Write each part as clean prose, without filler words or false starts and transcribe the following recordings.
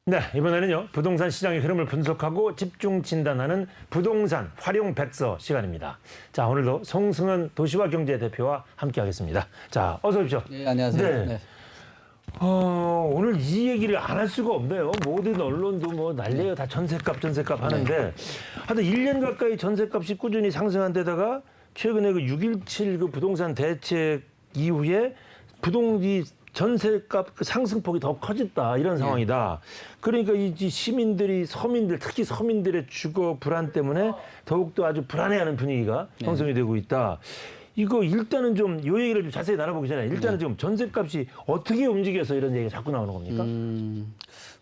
네, 이번에는요, 부동산 시장의 흐름을 분석하고 집중 진단하는 부동산 활용 백서 시간입니다. 자, 오늘도 송승헌 도시와 경제 대표와 함께 하겠습니다. 자, 어서 오십시오. 네, 안녕하세요. 네. 네. 오늘 이 얘기를 안 할 수가 없네요. 모든 언론도 뭐 난리예요. 다 전셋값 하는데. 하여튼 1년 가까이 전셋값이 꾸준히 상승한 데다가 최근에 그 6.17 그 부동산 대책 이후에 이 전세값 그 상승폭이 더 커졌다 이런 상황이다. 그러니까 이 서민들 특히 서민들의 주거 불안 때문에 더욱더 아주 불안해하는 분위기가 형성이 되고 있다. 이거 일단은 좀 이 얘기를 좀 자세히 나눠보기 전에 일단은 지금 전세값이 어떻게 움직여서 이런 얘기가 자꾸 나오는 겁니까?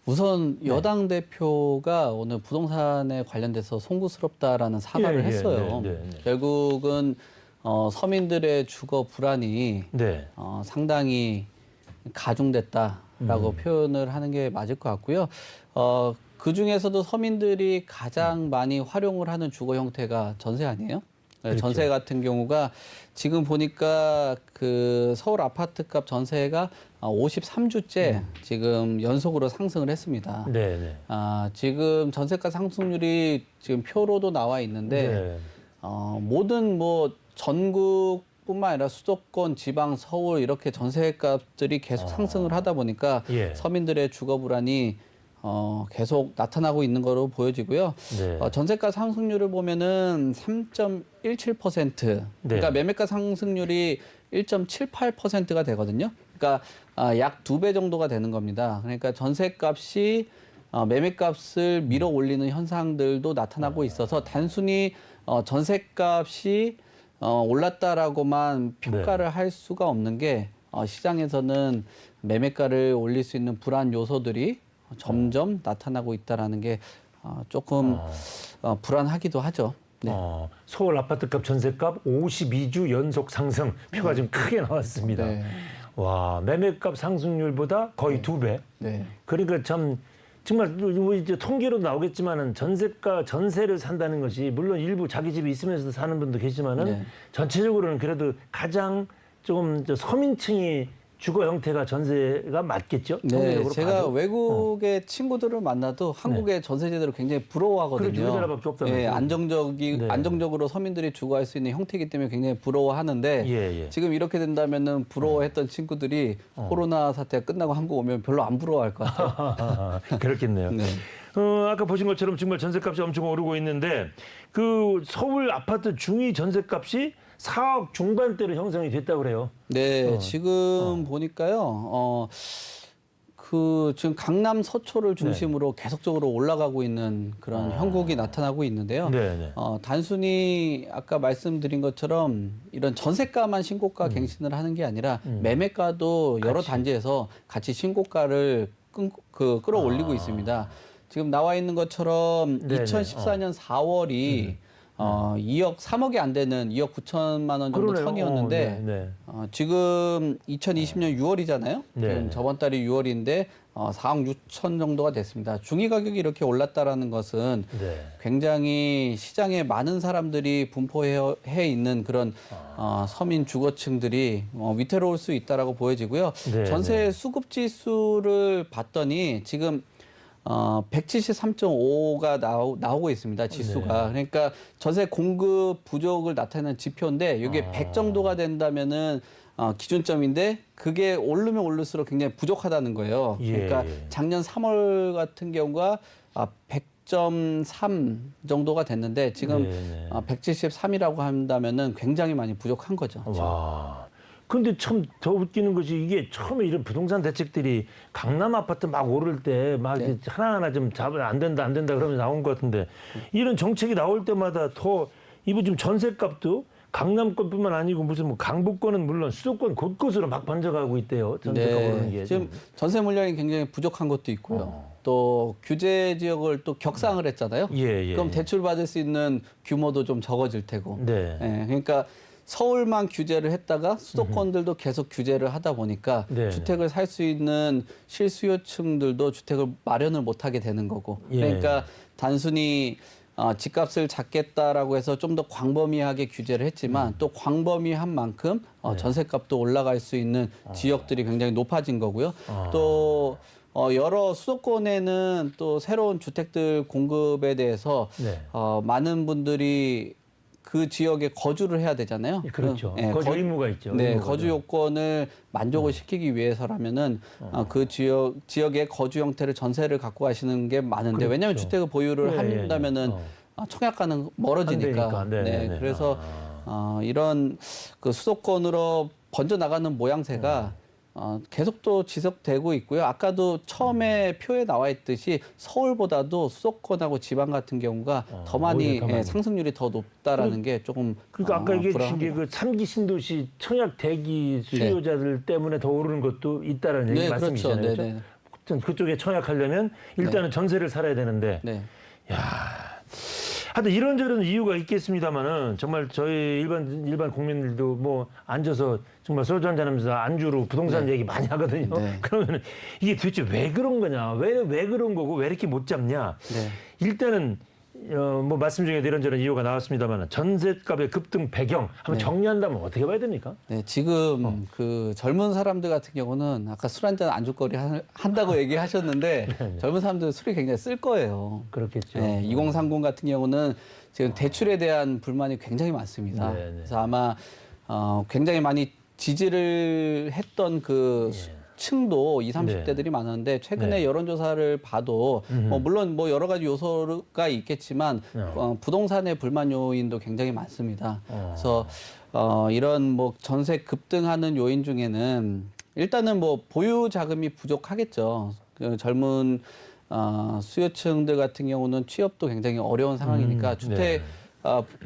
우선 여당 대표가 오늘 부동산에 관련돼서 송구스럽다라는 사과를 했어요. 결국은 서민들의 주거 불안이 상당히 가중됐다라고 표현을 하는 게 맞을 것 같고요. 그 중에서도 서민들이 가장 많이 활용을 하는 주거 형태가 전세 아니에요? 그렇죠. 전세 같은 경우가 지금 보니까 그 서울 아파트값 전세가 53주째 지금 연속으로 상승을 했습니다. 지금 전세가 상승률이 지금 표로도 나와 있는데 모든 뭐 전국뿐만 아니라 수도권, 지방, 서울 이렇게 전세값들이 계속 상승을 하다 보니까 서민들의 주거 불안이 계속 나타나고 있는 거로 보여지고요. 전세가 상승률을 보면은 3.17%, 그러니까 매매가 상승률이 1.78%가 되거든요. 그러니까 약 2배 정도가 되는 겁니다. 그러니까 전세값이 매매값을 밀어 올리는 현상들도 나타나고 있어서 단순히 전세값이 올랐다라고만 평가를 할 수가 없는 게 시장에서는 매매가를 올릴 수 있는 불안 요소들이 점점 나타나고 있다라는 게 조금 불안하기도 하죠. 네. 서울 아파트값 전세값 52주 연속 상승 표가 좀 크게 나왔습니다. 와, 매매값 상승률보다 거의 2배. 그러니까 정말 이제 통계로 나오겠지만은 전세를 산다는 것이 물론 일부 자기 집이 있으면서도 사는 분도 계시지만은 전체적으로는 그래도 가장 조금 서민층이 주거 형태가 전세가 맞겠죠? 네, 제가 봐도? 외국의 친구들을 만나도 한국의 전세제도를 굉장히 부러워하거든요. 그렇죠. 우리나라밖에 없다면서요. 안정적으로 서민들이 주거할 수 있는 형태이기 때문에 굉장히 부러워하는데 지금 이렇게 된다면은 부러워했던 친구들이 코로나 사태가 끝나고 한국 오면 별로 안 부러워할 것 같아요. 그렇겠네요. 아까 보신 것처럼 정말 전세값이 엄청 오르고 있는데 그 서울 아파트 중위 전세값이 4억 중반대로 형성이 됐다고 그래요. 네, 지금 보니까요. 지금 강남 서초를 중심으로 계속적으로 올라가고 있는 그런 형국이 나타나고 있는데요. 단순히 아까 말씀드린 것처럼 이런 전세가만 신고가 갱신을 하는 게 아니라 매매가도 여러 단지에서 같이 신고가를 끌어올리고 있습니다. 지금 나와 있는 것처럼 2014년 4월이 3억이 안 되는 2억 9천만 원 정도 선이었는데 지금 2020년 6월이잖아요. 지금 저번 달이 6월인데 4억 6천 정도가 됐습니다. 중위 가격이 이렇게 올랐다라는 것은 굉장히 시장에 많은 사람들이 분포해 있는 그런 서민 주거층들이 위태로울 수 있다라고 보여지고요. 전세 수급 지수를 봤더니 지금 173.5가 나오고 있습니다. 지수가. 그러니까 전세 공급 부족을 나타내는 지표인데 이게 100 정도가 된다면은 기준점인데 그게 오르면 오를수록 굉장히 부족하다는 거예요. 그러니까 작년 3월 같은 경우가 100.3 정도가 됐는데 지금 173이라고 한다면은 굉장히 많이 부족한 거죠. 와. 근데 참 더 웃기는 것이 이게 처음에 이런 부동산 대책들이 강남 아파트 막 오를 때 막 하나하나 좀 잡으면 안 된다 그러면 나온 것 같은데 이런 정책이 나올 때마다 이거 지금 전세값도 강남권뿐만 아니고 무슨 뭐 강북권은 물론 수도권 곳곳으로 막 번져가고 있대요. 전세값 오르는 게. 지금 전세 물량이 굉장히 부족한 것도 있고요. 또 규제 지역을 또 격상을 했잖아요. 그럼 대출 받을 수 있는 규모도 좀 적어질 테고. 그러니까 서울만 규제를 했다가 수도권들도 계속 규제를 하다 보니까 주택을 살 수 있는 실수요층들도 주택을 마련을 못하게 되는 거고. 그러니까 단순히 집값을 잡겠다라고 해서 좀 더 광범위하게 규제를 했지만 또 광범위한 만큼 전세값도 올라갈 수 있는 지역들이 굉장히 높아진 거고요. 또 여러 수도권에는 또 새로운 주택들 공급에 대해서 네. 많은 분들이 그 지역에 거주를 해야 되잖아요. 그렇죠. 예, 거주 의무가 있죠. 네, 의무가. 거주 요건을 만족을 시키기 위해서라면은 그 지역의 거주 형태를 전세를 갖고 가시는 게 많은데 그렇죠. 왜냐하면 주택을 보유를 예, 한다면은 청약과는 멀어지니까. 안 되니까. 네. 그래서 이런 그 수도권으로 번져 나가는 모양새가 계속 또 지속되고 있고요. 아까도 처음에 표에 나와 있듯이 서울보다도 수도권하고 지방 같은 경우가 더 많이, 오히려 더 많이. 상승률이 더 높다라는 게 조금 그러니까 아까 얘기해 주신 불안합니다. 게 그 3기 신도시 청약 대기 수요자들 때문에 더 오르는 것도 있다라는 얘기 네, 말씀이시잖아요. 그렇죠. 그렇죠? 네, 아무튼 그쪽에 청약하려면 일단은 전세를 살아야 되는데 네. 하여튼 이런저런 이유가 있겠습니다만은 정말 저희 일반 국민들도 뭐 앉아서 정말 소주 한잔 하면서 안주로 부동산 얘기 많이 하거든요. 네. 그러면은 이게 도대체 왜 그런 거냐? 왜 그런 거고 왜 이렇게 못 잡냐? 네. 일단은 뭐 말씀 중에 이런저런 이유가 나왔습니다만 전셋값의 급등 배경 한번 네. 정리한다면 어떻게 봐야 됩니까? 네, 지금 그 젊은 사람들 같은 경우는 아까 술 한잔 안주거리 한다고 얘기하셨는데 젊은 사람들은 술이 굉장히 쓸 거예요. 그렇겠죠. 네, 2030 같은 경우는 지금 대출에 대한 불만이 굉장히 많습니다. 네, 네. 그래서 아마 굉장히 많이 지지를 했던 그 층도 20, 30대들이 많았는데 최근에 네. 여론조사를 봐도 물론 뭐 여러 가지 요소가 있겠지만 부동산의 불만 요인도 굉장히 많습니다. 그래서 이런 뭐 전세 급등하는 요인 중에는 일단은 뭐 보유 자금이 부족하겠죠. 그 젊은 수요층들 같은 경우는 취업도 굉장히 어려운 상황이니까 주택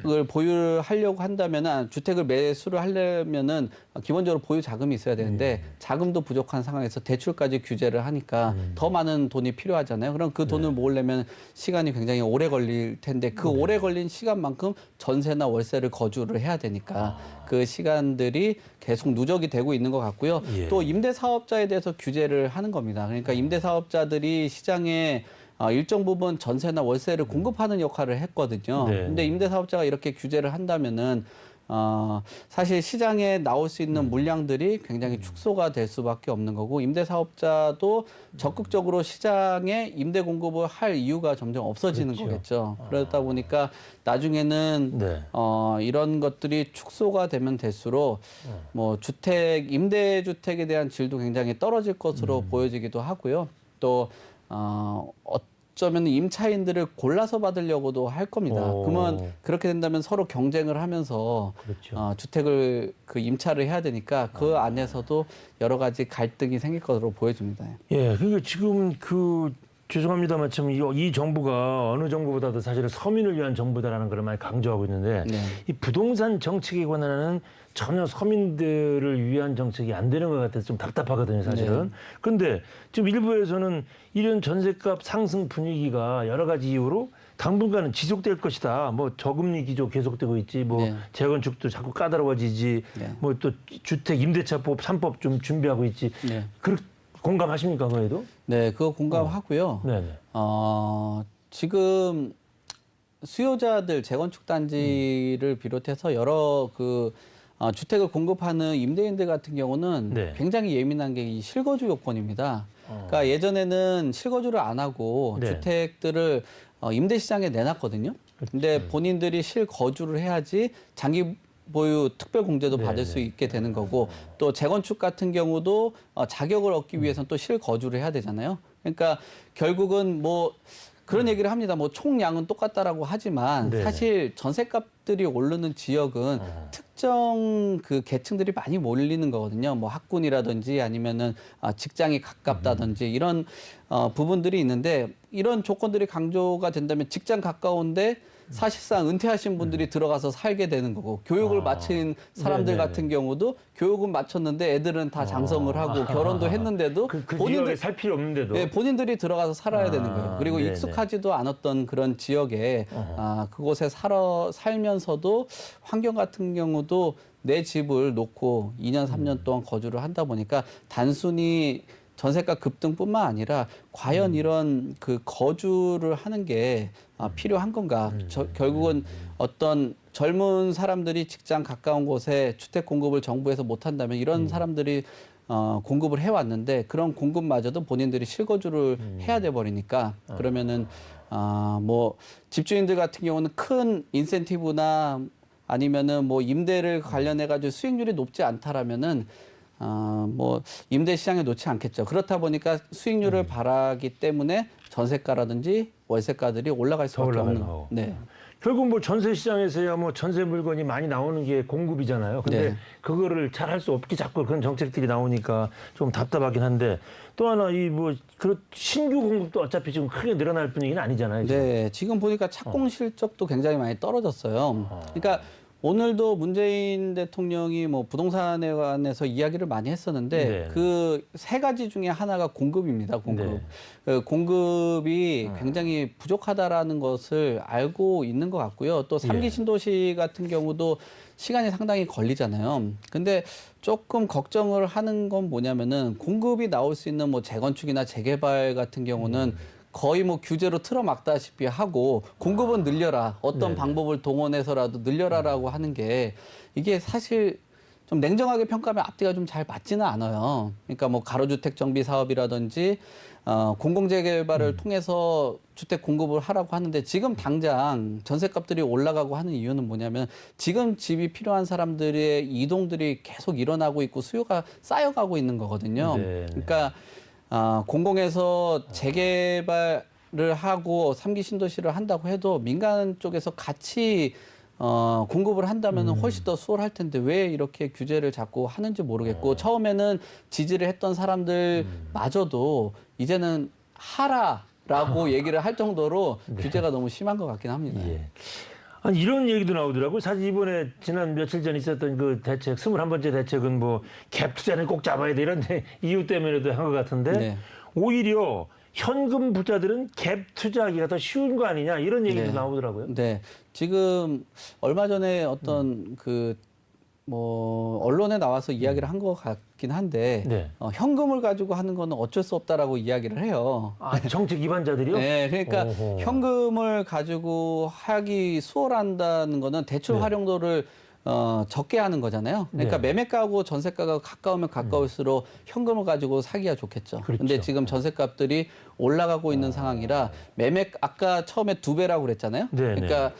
을 보유를 하려고 한다면은 주택을 매수를 하려면은 기본적으로 보유 자금이 있어야 되는데 자금도 부족한 상황에서 대출까지 규제를 하니까 더 많은 돈이 필요하잖아요. 그럼 그 돈을 모으려면 시간이 굉장히 오래 걸릴 텐데 그 오래 걸린 시간만큼 전세나 월세를 거주를 해야 되니까 그 시간들이 계속 누적이 되고 있는 것 같고요. 또 임대 사업자에 대해서 규제를 하는 겁니다. 그러니까 임대 사업자들이 시장에 일정 부분 전세나 월세를 공급하는 역할을 했거든요. 네. 근데 임대사업자가 이렇게 규제를 한다면은 사실 시장에 나올 수 있는 물량들이 굉장히 축소가 될 수밖에 없는 거고 임대사업자도 적극적으로 시장에 임대 공급을 할 이유가 점점 없어지는 그렇죠. 거겠죠. 그러다 보니까 나중에는 네. 이런 것들이 축소가 되면 될수록 뭐 임대주택에 대한 질도 굉장히 떨어질 것으로 보여지기도 하고요. 또 어쩌면 임차인들을 골라서 받으려고도 할 겁니다. 그러면 그렇게 된다면 서로 경쟁을 하면서 그렇죠. 주택을 그 임차를 해야 되니까 그 안에서도 여러 가지 갈등이 생길 것으로 보여집니다. 예, 그러니까 지금 죄송합니다만 참 이 정부가 어느 정부보다도 사실은 서민을 위한 정부다라는 걸 많이 강조하고 있는데 네. 이 부동산 정책에 관한은 전혀 서민들을 위한 정책이 안 되는 것 같아서 좀 답답하거든요, 사실은. 그런데 지금 일부에서는 이런 전셋값 상승 분위기가 여러 가지 이유로 당분간은 지속될 것이다. 뭐 저금리 기조 계속되고 있지, 뭐 네. 재건축도 자꾸 까다로워지지, 네. 뭐 또 주택 임대차법 3법 좀 준비하고 있지. 네. 공감하십니까, 그에도? 네, 그거 공감하고요. 네네. 지금 수요자들 재건축 단지를 비롯해서 여러 주택을 공급하는 임대인들 같은 경우는 네. 굉장히 예민한 게 이 실거주 요건입니다. 그러니까 예전에는 실거주를 안 하고 네. 주택들을 임대 시장에 내놨거든요. 근데 본인들이 실거주를 해야지 장기 보유 특별 공제도 받을 수 있게 되는 거고 또 재건축 같은 경우도 자격을 얻기 위해서는 또 실거주를 해야 되잖아요. 그러니까 결국은 뭐 그런 얘기를 합니다. 뭐 총량은 똑같다라고 하지만 네네. 사실 전셋값들이 오르는 지역은 특정 그 계층들이 많이 몰리는 거거든요. 뭐 학군이라든지 아니면은 직장이 가깝다든지 이런 부분들이 있는데 이런 조건들이 강조가 된다면 직장 가까운데 사실상 은퇴하신 분들이 들어가서 살게 되는 거고 교육을 마친 사람들 네네. 같은 경우도 교육은 마쳤는데 애들은 다 장성을 하고 결혼도 했는데도 그 본인들 지역에 살 필요 없는데도. 네, 본인들이 들어가서 살아야 되는 거예요. 그리고 네네. 익숙하지도 않았던 그런 지역에 그곳에 살면서도 환경 같은 경우도 내 집을 놓고 2년, 3년 동안 거주를 한다 보니까 단순히 전세가 급등뿐만 아니라 과연 이런 그 거주를 하는 게 필요한 건가? 결국은 어떤 젊은 사람들이 직장 가까운 곳에 주택 공급을 정부에서 못 한다면 이런 사람들이 공급을 해왔는데 그런 공급마저도 본인들이 실거주를 해야 돼 버리니까 그러면은 뭐 집주인들 같은 경우는 큰 인센티브나 아니면은 뭐 임대를 관련해 가지고 수익률이 높지 않다라면은 뭐 임대 시장에 놓지 않겠죠. 그렇다 보니까 수익률을 바라기 때문에 전세가라든지 월세가들이 올라갈 수밖에 없는. 네. 결국 뭐 전세 시장에서야 뭐 전세 물건이 많이 나오는 게 공급이잖아요. 근데 네. 그거를 잘 할 수 없게 자꾸 그런 정책들이 나오니까 좀 답답하긴 한데 또 하나 이 뭐 신규 공급도 어차피 지금 크게 늘어날 분위기는 아니잖아요. 지금. 네, 지금 보니까 착공 실적도 굉장히 많이 떨어졌어요. 그러니까 오늘도 문재인 대통령이 뭐 부동산에 관해서 이야기를 많이 했었는데 네. 그 세 가지 중에 하나가 공급입니다. 공급. 네. 그 공급이 굉장히 부족하다라는 것을 알고 있는 것 같고요. 또 3기 예. 신도시 같은 경우도 시간이 상당히 걸리잖아요. 근데 조금 걱정을 하는 건 뭐냐면은 공급이 나올 수 있는 뭐 재건축이나 재개발 같은 경우는 거의 뭐 규제로 틀어막다시피 하고 공급은 늘려라. 어떤 네네. 방법을 동원해서라도 늘려라라고 하는 게 이게 사실 좀 냉정하게 평가하면 앞뒤가 좀 잘 맞지는 않아요. 그러니까 뭐 가로주택 정비 사업이라든지 공공재개발을 통해서 주택 공급을 하라고 하는데 지금 당장 전셋값들이 올라가고 하는 이유는 뭐냐면 지금 집이 필요한 사람들의 이동들이 계속 일어나고 있고 수요가 쌓여가고 있는 거거든요. 네. 그러니까 공공에서 재개발을 하고 3기 신도시를 한다고 해도 민간 쪽에서 같이 공급을 한다면 훨씬 더 수월할 텐데 왜 이렇게 규제를 자꾸 하는지 모르겠고 처음에는 지지를 했던 사람들마저도 이제는 하라라고 얘기를 할 정도로 규제가 너무 심한 것 같긴 합니다. 예. 아니 이런 얘기도 나오더라고요. 사실 이번에 지난 며칠 전 있었던 그 대책 21번째 대책은 뭐 갭 투자는 꼭 잡아야 돼 이런 이유 때문에도 한 것 같은데 네. 오히려 현금 부자들은 갭 투자하기가 더 쉬운 거 아니냐 이런 얘기도 네. 나오더라고요. 네. 지금 얼마 전에 어떤 뭐 언론에 나와서 이야기를 한 것 같긴 한데 네. 현금을 가지고 하는 거는 어쩔 수 없다라고 이야기를 해요. 아, 정책 위반자들이요? 네, 그러니까 오호. 현금을 가지고 하기 수월한다는 거는 대출 네. 활용도를 적게 하는 거잖아요. 그러니까 네. 매매가하고 전세가가 가까우면 가까울수록 현금을 가지고 사기가 좋겠죠. 그렇죠. 근데 지금 전세값들이 올라가고 있는 상황이라 아까 처음에 2배라고 그랬잖아요. 네, 그러니까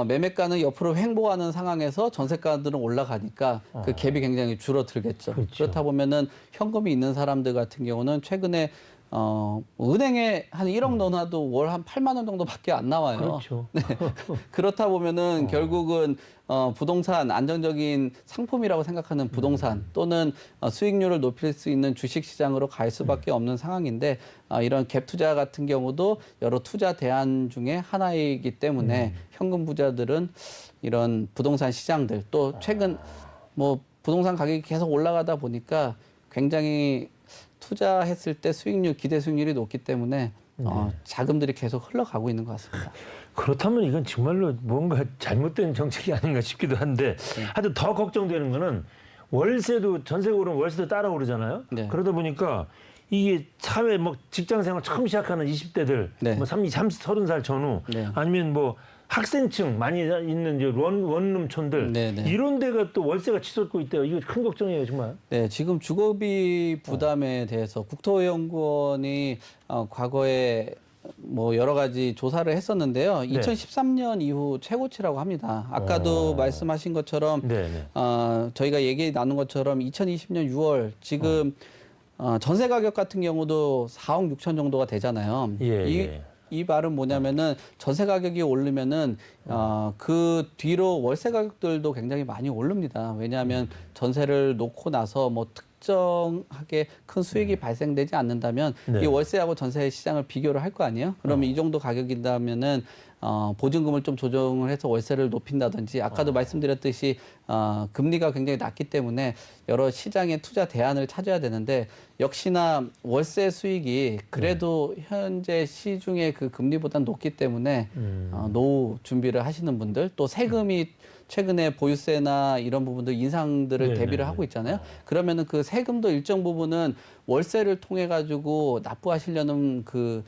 매매가는 옆으로 횡보하는 상황에서 전세가들은 올라가니까 그 갭이 굉장히 줄어들겠죠. 그렇죠. 그렇다 보면은 현금이 있는 사람들 같은 경우는 최근에 은행에 한 1억 넣어놔도 월 한 8만 원 정도밖에 안 나와요. 그렇죠. 네. 그렇다 보면은 결국은 부동산 안정적인 상품이라고 생각하는 부동산 또는 수익률을 높일 수 있는 주식 시장으로 갈 수밖에 없는 상황인데 이런 갭 투자 같은 경우도 여러 투자 대안 중에 하나이기 때문에 현금 부자들은 이런 부동산 시장들 또 최근 뭐 부동산 가격이 계속 올라가다 보니까 굉장히 투자했을 때 수익률, 기대 수익률이 높기 때문에 자금들이 계속 흘러가고 있는 것 같습니다. 그렇다면 이건 정말로 뭔가 잘못된 정책이 아닌가 싶기도 한데 하여튼 더 걱정되는 거는 월세도 전세가 오르면 월세도 따라 오르잖아요. 네. 그러다 보니까 이게 사회 뭐 직장 생활 처음 시작하는 20대들 네. 뭐 30, 30살 전후 네. 아니면 뭐 학생층 많이 있는 이제 원룸촌들 네, 네. 이런 데가 또 월세가 치솟고 있대요. 이거 큰 걱정이에요, 정말. 네, 지금 주거비 부담에 대해서 국토연구원이 과거에 뭐 여러 가지 조사를 했었는데요. 2013년 이후 최고치라고 합니다. 아까도 말씀하신 것처럼 네, 네. 저희가 얘기 나눈 것처럼 2020년 6월 지금 전세 가격 같은 경우도 4억 6천 정도가 되잖아요. 예. 이 말은 뭐냐면은 전세 가격이 오르면은 그 뒤로 월세 가격들도 굉장히 많이 오릅니다. 왜냐하면 전세를 놓고 나서 뭐 특정하게 큰 수익이 발생되지 않는다면 네. 이 월세하고 전세 시장을 비교를 할 거 아니에요? 그러면 이 정도 가격이라면은 보증금을 좀 조정을 해서 월세를 높인다든지 아까도 말씀드렸듯이 금리가 굉장히 낮기 때문에 여러 시장의 투자 대안을 찾아야 되는데 역시나 월세 수익이 그래도 현재 시중의 그 금리보다는 높기 때문에 노후 준비를 하시는 분들 또 세금이 최근에 보유세나 이런 부분들 인상들을 네네네. 대비를 하고 있잖아요. 그러면은 그 세금도 일정 부분은 월세를 통해 가지고 납부하시려는 그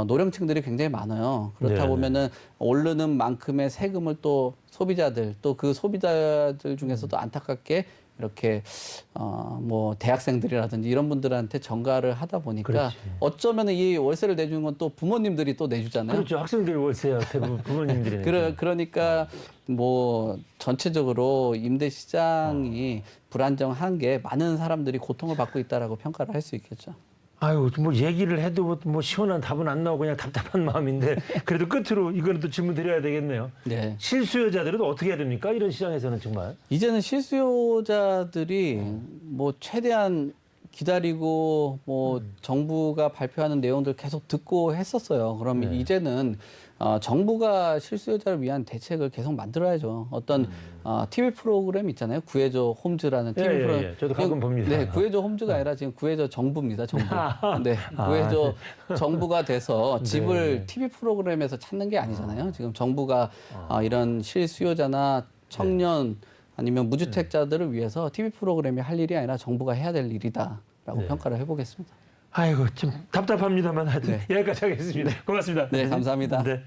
노령층들이 굉장히 많아요. 그렇다 네네. 보면은 오르는 만큼의 세금을 또 소비자들 또 그 소비자들 중에서도 안타깝게 이렇게 뭐 대학생들이라든지 이런 분들한테 전가를 하다 보니까 그렇지. 어쩌면 이 월세를 내주는 건 또 부모님들이 또 내주잖아요. 그렇죠. 학생들 월세야 대부분 부모님들이. 그러니까 뭐 전체적으로 임대 시장이 불안정한 게 많은 사람들이 고통을 받고 있다라고 평가를 할 수 있겠죠. 아유, 뭐 얘기를 해도 뭐 시원한 답은 안 나오고 그냥 답답한 마음인데 그래도 끝으로 이거는 또 질문 드려야 되겠네요. 네. 실수요자들은 어떻게 해야 됩니까? 이런 시장에서는 정말. 이제는 실수요자들이 뭐 최대한 기다리고 뭐 정부가 발표하는 내용들 계속 듣고 했었어요. 그럼 네. 이제는 정부가 실수요자를 위한 대책을 계속 만들어야죠. 어떤 TV 프로그램 있잖아요. 구해줘 홈즈라는 TV 프로그램. 예. 저도 가끔 봅니다. 네, 구해줘 홈즈가 아니라 지금 구해줘 정부입니다. 정부. 네, 구해줘 정부가 돼서 집을 네. TV 프로그램에서 찾는 게 아니잖아요. 지금 정부가 이런 실수요자나 청년 아니면 무주택자들을 위해서 TV 프로그램이 할 일이 아니라 정부가 해야 될 일이다라고 네. 평가를 해보겠습니다. 아이고 좀 답답합니다.만 하여튼 여기까지 하겠습니다. 고맙습니다. 네, 감사합니다. 네.